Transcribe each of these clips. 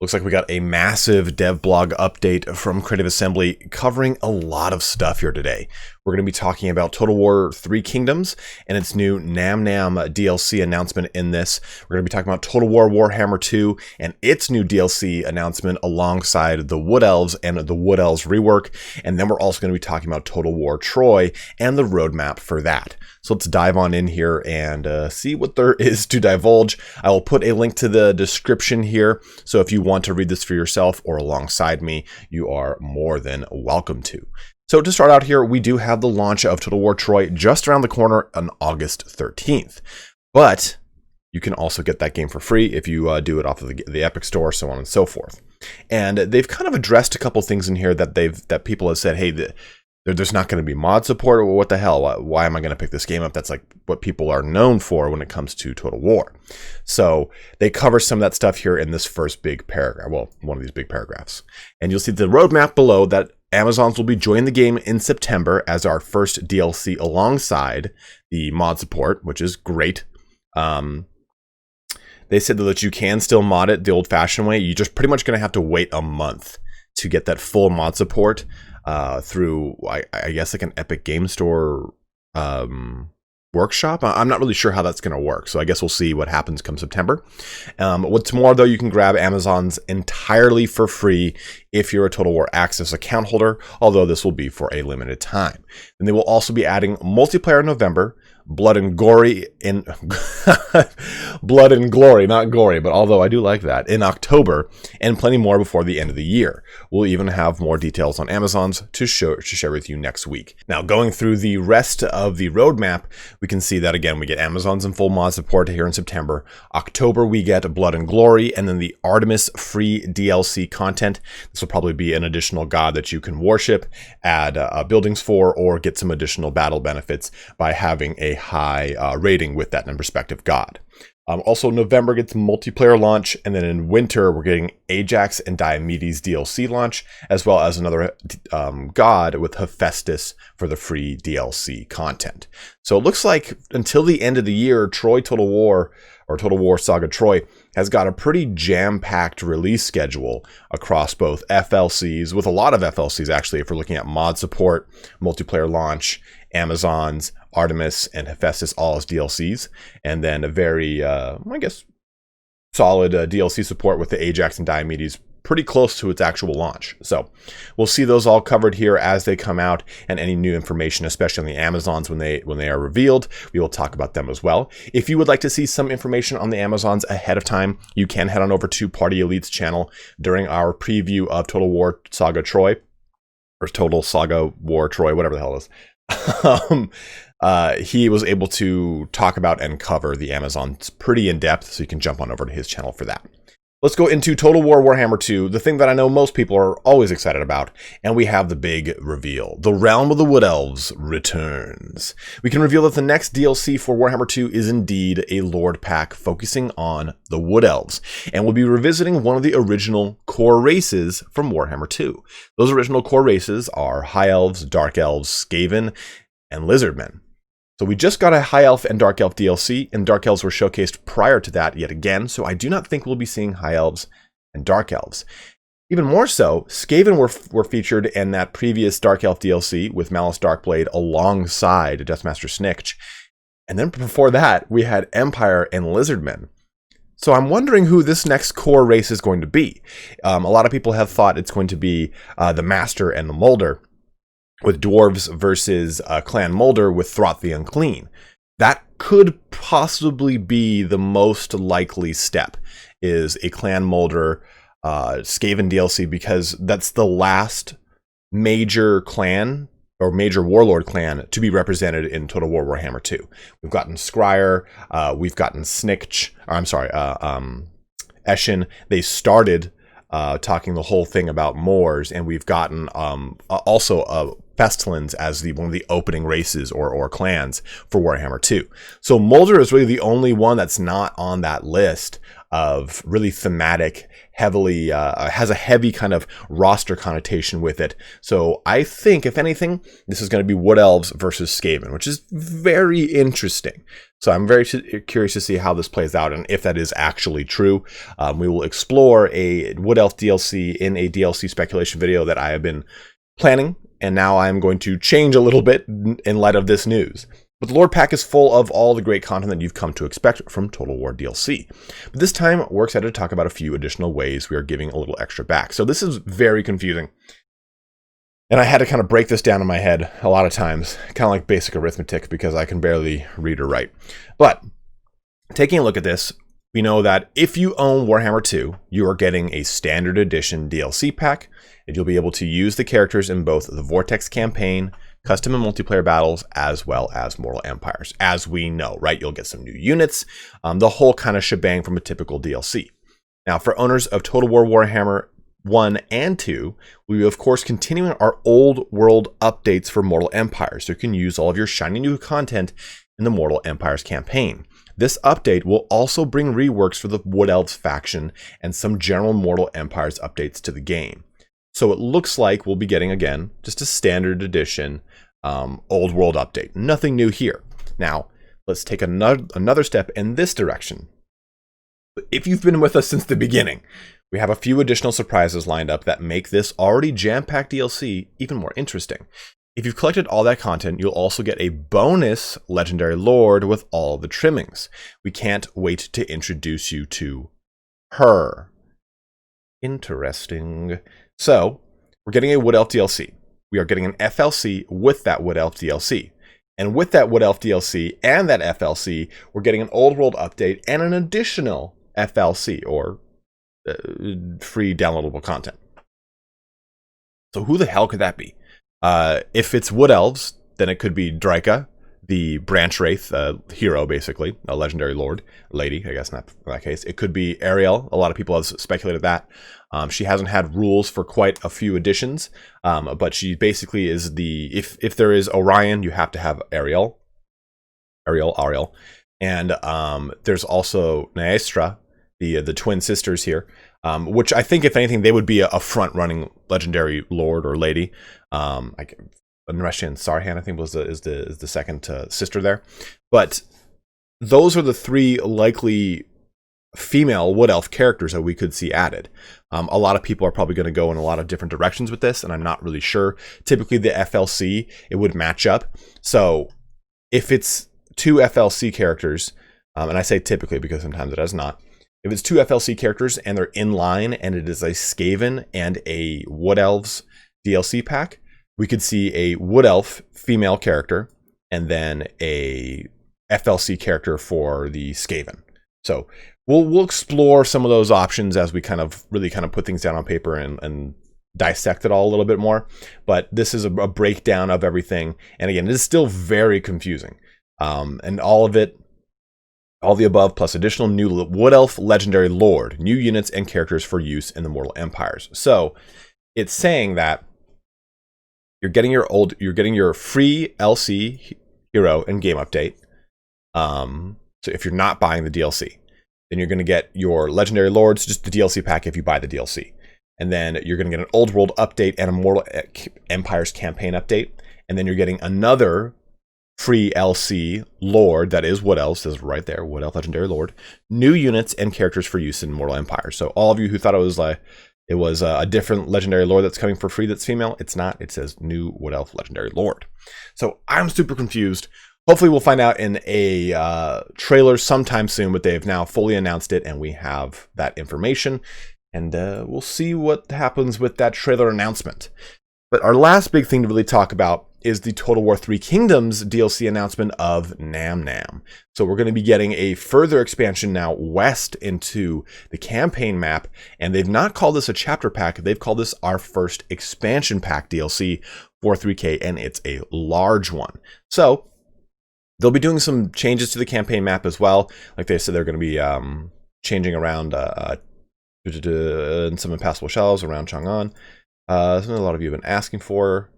Looks like we got a massive dev blog update from Creative Assembly covering a lot of stuff here today. We're going to be talking about Total War 3 Kingdoms and its new Nanman DLC announcement in this. We're going to be talking about Total War Warhammer 2 and its new DLC announcement alongside the Wood Elves and the Wood Elves rework. And then we're also going to be talking about Total War Troy and the roadmap for that. So let's dive on in here and see what there is to divulge. I will put a link to the description here. So if you want to read this for yourself or alongside me, you are more than welcome to. So to start out here, we do have the launch of Total War Troy just around the corner on August 13th. But you can also get that game for free if you do it off of the Epic Store, so on and so forth. And they've kind of addressed a couple things in here that people have said, hey, there's not going to be mod support, or what the hell? Why am I going to pick this game up? That's like what people are known for when it comes to Total War. So they cover some of that stuff here in this first big paragraph. Well, one of these big paragraphs. And you'll see the roadmap below that Amazons will be joining the game in September as our first DLC alongside the mod support, which is great. They said that you can still mod it the old-fashioned way. You're just pretty much going to have to wait a month to get that full mod support. Through, I guess, like an Epic Game Store workshop. I'm not really sure how that's going to work, so I guess we'll see what happens come September. What's more, though, you can grab Amazons entirely for free if you're a Total War Access account holder, although this will be for a limited time. And they will also be adding multiplayer in November, Blood and Glory in Blood and Glory, not gory, but although I do like that, in October, and plenty more before the end of the year. We'll even have more details on Amazons to share with you next week. Now, going through the rest of the roadmap, we can see that again, we get Amazons and full mod support here in September. October, we get Blood and Glory, and then the Artemis free DLC content. This will probably be an additional god that you can worship, add buildings for, or get some additional battle benefits by having a high rating with that respective god. Also, November gets multiplayer launch, and then in winter, we're getting Ajax and Diomedes DLC launch, as well as another god with Hephaestus for the free DLC content. So it looks like until the end of the year, Troy Total War, or Total War Saga Troy, has got a pretty jam-packed release schedule across both FLCs, with a lot of FLCs actually, if we're looking at mod support, multiplayer launch, Amazons, Artemis, and Hephaestus all as DLCs, and then a very, I guess, solid DLC support with the Ajax and Diomedes pretty close to its actual launch. So we'll see those all covered here as they come out, and any new information, especially on the Amazons when they are revealed, we will talk about them as well. If you would like to see some information on the Amazons ahead of time, you can head on over to Party Elite's channel during our preview of Total War Saga Troy, or Total Saga War Troy, whatever the hell it is. He was able to talk about and cover the Amazons pretty in depth, so you can jump on over to his channel for that. Let's go into Total War Warhammer 2, the thing that I know most people are always excited about, and we have the big reveal. The Realm of the Wood Elves returns. We can reveal that the next DLC for Warhammer 2 is indeed a Lord pack focusing on the Wood Elves, and we'll be revisiting one of the original core races from Warhammer 2. Those original core races are High Elves, Dark Elves, Skaven, and Lizardmen. So we just got a High Elf and Dark Elf DLC, and Dark Elves were showcased prior to that yet again, so I do not think we'll be seeing High Elves and Dark Elves. Even more so, Skaven were featured in that previous Dark Elf DLC with Malice Darkblade alongside Deathmaster Snikch. And then before that, we had Empire and Lizardmen. So I'm wondering who this next core race is going to be. A lot of people have thought it's going to be the Master and the Molder, with Dwarves versus Clan Molder with Throth the Unclean. That could possibly be the most likely step, is a Clan Molder Skaven DLC, because that's the last major clan or major warlord clan to be represented in Total War Warhammer 2. We've gotten Scryer, we've gotten Snikch, or I'm sorry, Eshin. They started talking the whole thing about Moors, and we've gotten also Festlins as one of the opening races or clans for Warhammer 2. So Molder is really the only one that's not on that list of really thematic, heavily, has a heavy kind of roster connotation with it. So I think, if anything, this is going to be Wood Elves versus Skaven, which is very interesting. So I'm very curious to see how this plays out and if that is actually true. We will explore a Wood Elf DLC in a DLC speculation video that I have been planning, and now I'm going to change a little bit in light of this news. But the Lord Pack is full of all the great content that you've come to expect from Total War DLC. But this time, we're excited to talk about a few additional ways we are giving a little extra back. So this is very confusing. And I had to kind of break this down in my head a lot of times, kind of like basic arithmetic, because I can barely read or write. But taking a look at this, we know that if you own Warhammer 2, you are getting a standard edition DLC pack, and you'll be able to use the characters in both the Vortex campaign, custom and multiplayer battles, as well as Mortal Empires, as we know, right? You'll get some new units, the whole kind of shebang from a typical DLC. Now, for owners of Total War Warhammer 1 and 2, we will, of course, continuing our old world updates for Mortal Empires, so you can use all of your shiny new content in the Mortal Empires campaign. This update will also bring reworks for the Wood Elves faction and some general Mortal Empires updates to the game. So it looks like we'll be getting, again, just a standard edition old world update. Nothing new here. Now, let's take another step in this direction. If you've been with us since the beginning, we have a few additional surprises lined up that make this already jam-packed DLC even more interesting. If you've collected all that content, you'll also get a bonus Legendary Lord with all the trimmings. We can't wait to introduce you to her. Interesting. So, we're getting a Wood Elf DLC. We are getting an FLC with that Wood Elf DLC. And with that Wood Elf DLC and that FLC, we're getting an old world update and an additional FLC, or free downloadable content. So who the hell could that be? If it's Wood Elves, then it could be Draika, the Branch Wraith hero, basically, a Legendary Lord, lady, I guess not in that case. It could be Ariel. A lot of people have speculated that. She hasn't had rules for quite a few editions, but she basically is the, if there is Orion, you have to have Ariel. And there's also Naestra, the twin sisters here, which I think, if anything, they would be a front-running Legendary Lord or lady. Nresian Sarhan, I think, is the second sister there. But those are the three likely female Wood Elf characters that we could see added. A lot of people are probably going to go in a lot of different directions with this, and I'm not really sure. Typically, the FLC, it would match up. So if it's two FLC characters, and I say typically because sometimes it does not, if it's two FLC characters and they're in line and it is a Skaven and a Wood Elves DLC pack, we could see a Wood Elf female character and then a FLC character for the Skaven. So we'll explore some of those options as we really put things down on paper and dissect it all a little bit more. But this is a breakdown of everything. And again, it is still very confusing. And all of it, all the above, plus additional new Wood Elf Legendary Lord, new units and characters for use in the Mortal Empires. So it's saying that you're getting your free LC hero and game update. So if you're not buying the DLC, then you're going to get your Legendary Lords, just the DLC pack if you buy the DLC. And then you're going to get an Old World update and a Mortal Empires campaign update. And then you're getting another free LC Lord that is Wood Elf, says right there, Wood Elf Legendary Lord. New units and characters for use in Mortal Empires. So all of you who thought it was a different Legendary Lord that's coming for free that's female, it's not. It says new Wood Elf Legendary Lord. So I'm super confused. Hopefully we'll find out in a trailer sometime soon, but they've now fully announced it and we have that information. And we'll see what happens with that trailer announcement. But our last big thing to really talk about is the Total War 3 Kingdoms DLC announcement of Nam. So we're going to be getting a further expansion now west into the campaign map. And they've not called this a chapter pack. They've called this our first expansion pack DLC for 3K, and it's a large one. So they'll be doing some changes to the campaign map as well. Like they said, they're going to be changing around some impassable shelves around Chang'an. Something a lot of you have been asking for.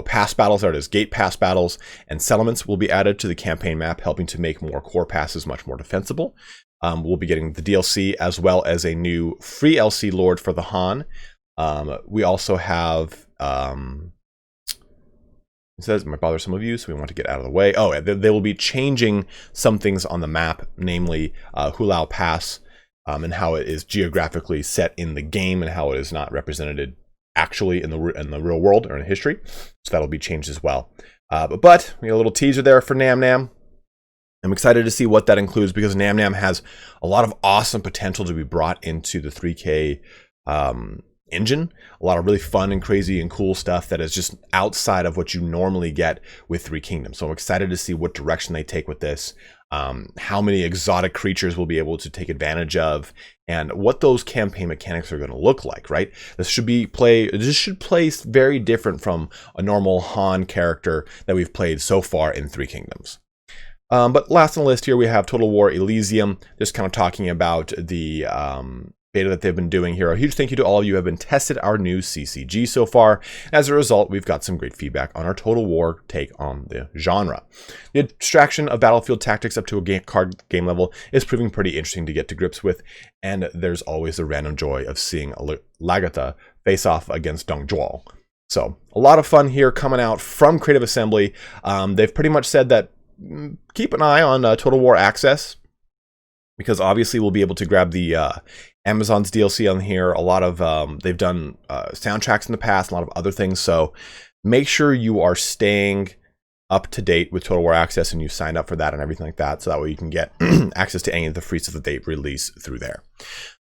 pass battles, there it is, gate pass battles and settlements will be added to the campaign map, helping to make more core passes much more defensible. We'll be getting the DLC as well as a new free LC Lord for the Han. We also have, it says, might bother some of you, so we want to get out of the way. Oh, they will be changing some things on the map, namely Hulao Pass, and how it is geographically set in the game and how it is not represented actually in the real world or in history. So that'll be changed as well. But we got a little teaser there for Nam. I'm excited to see what that includes, because Nam has a lot of awesome potential to be brought into the 3K engine. A lot of really fun and crazy and cool stuff that is just outside of what you normally get with Three Kingdoms. So I'm excited to see what direction they take with this, how many exotic creatures we'll be able to take advantage of, and what those campaign mechanics are going to look like, right? This should play very different from a normal Han character that we've played so far in Three Kingdoms. But last on the list here, we have Total War Elysium, just kind of talking about the beta that they've been doing here. A huge thank you to all of you who have been tested our new CCG so far. As a result, we've got some great feedback on our Total War take on the genre. The abstraction of battlefield tactics up to a card game level is proving pretty interesting to get to grips with, and there's always the random joy of seeing Lagatha face off against Dong Zhuo. So a lot of fun here coming out from Creative Assembly. They've pretty much said that keep an eye on Total War Access, because obviously we'll be able to grab the Amazon's DLC on here. A lot of they've done soundtracks in the past, a lot of other things. So make sure you are staying up to date with Total War Access and you signed up for that and everything like that, so that way you can get access to any of the free stuff that they release through there.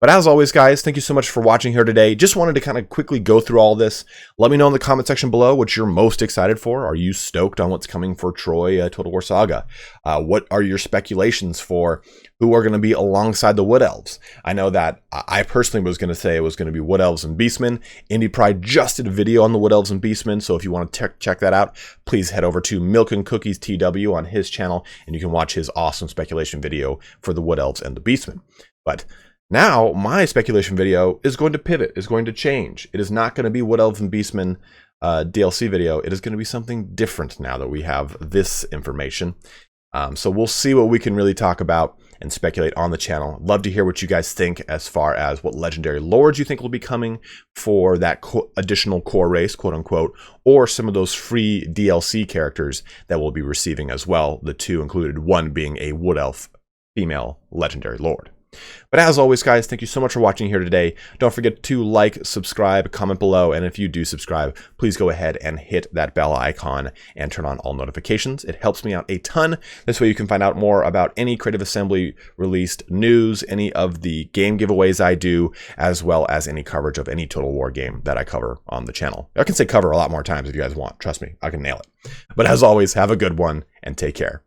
But as always, guys, thank you so much for watching here today. Just wanted to kind of quickly go through all this. Let me know in the comment section below what you're most excited for. Are you stoked on what's coming for Troy Total War Saga? What are your speculations for who are going to be alongside the Wood Elves? I know that I personally was going to say it was going to be Wood Elves and Beastmen. Indie Pride just did a video on the Wood Elves and Beastmen, so if you want to check that out, please head over to Milk and Cookies TW on his channel, and you can watch his awesome speculation video for the Wood Elves and the Beastmen. But now, my speculation video is going to pivot, is going to change. It is not going to be Wood Elves and Beastmen DLC video. It is going to be something different now that we have this information. So we'll see what we can really talk about and speculate on the channel. Love to hear what you guys think as far as what legendary lords you think will be coming for that additional core race, quote unquote, or some of those free DLC characters that we'll be receiving as well. The two included, one being a Wood Elf female legendary lord. But as always, guys, thank you so much for watching here today. Don't forget to like, subscribe, comment below, and if you do subscribe, please go ahead and hit that bell icon and turn on all notifications. It helps me out a ton. This way you can find out more about any Creative Assembly released news, any of the game giveaways I do, as well as any coverage of any Total War game that I cover on the channel. I can say cover a lot more times if you guys want. Trust me, I can nail it. But as always, have a good one and take care.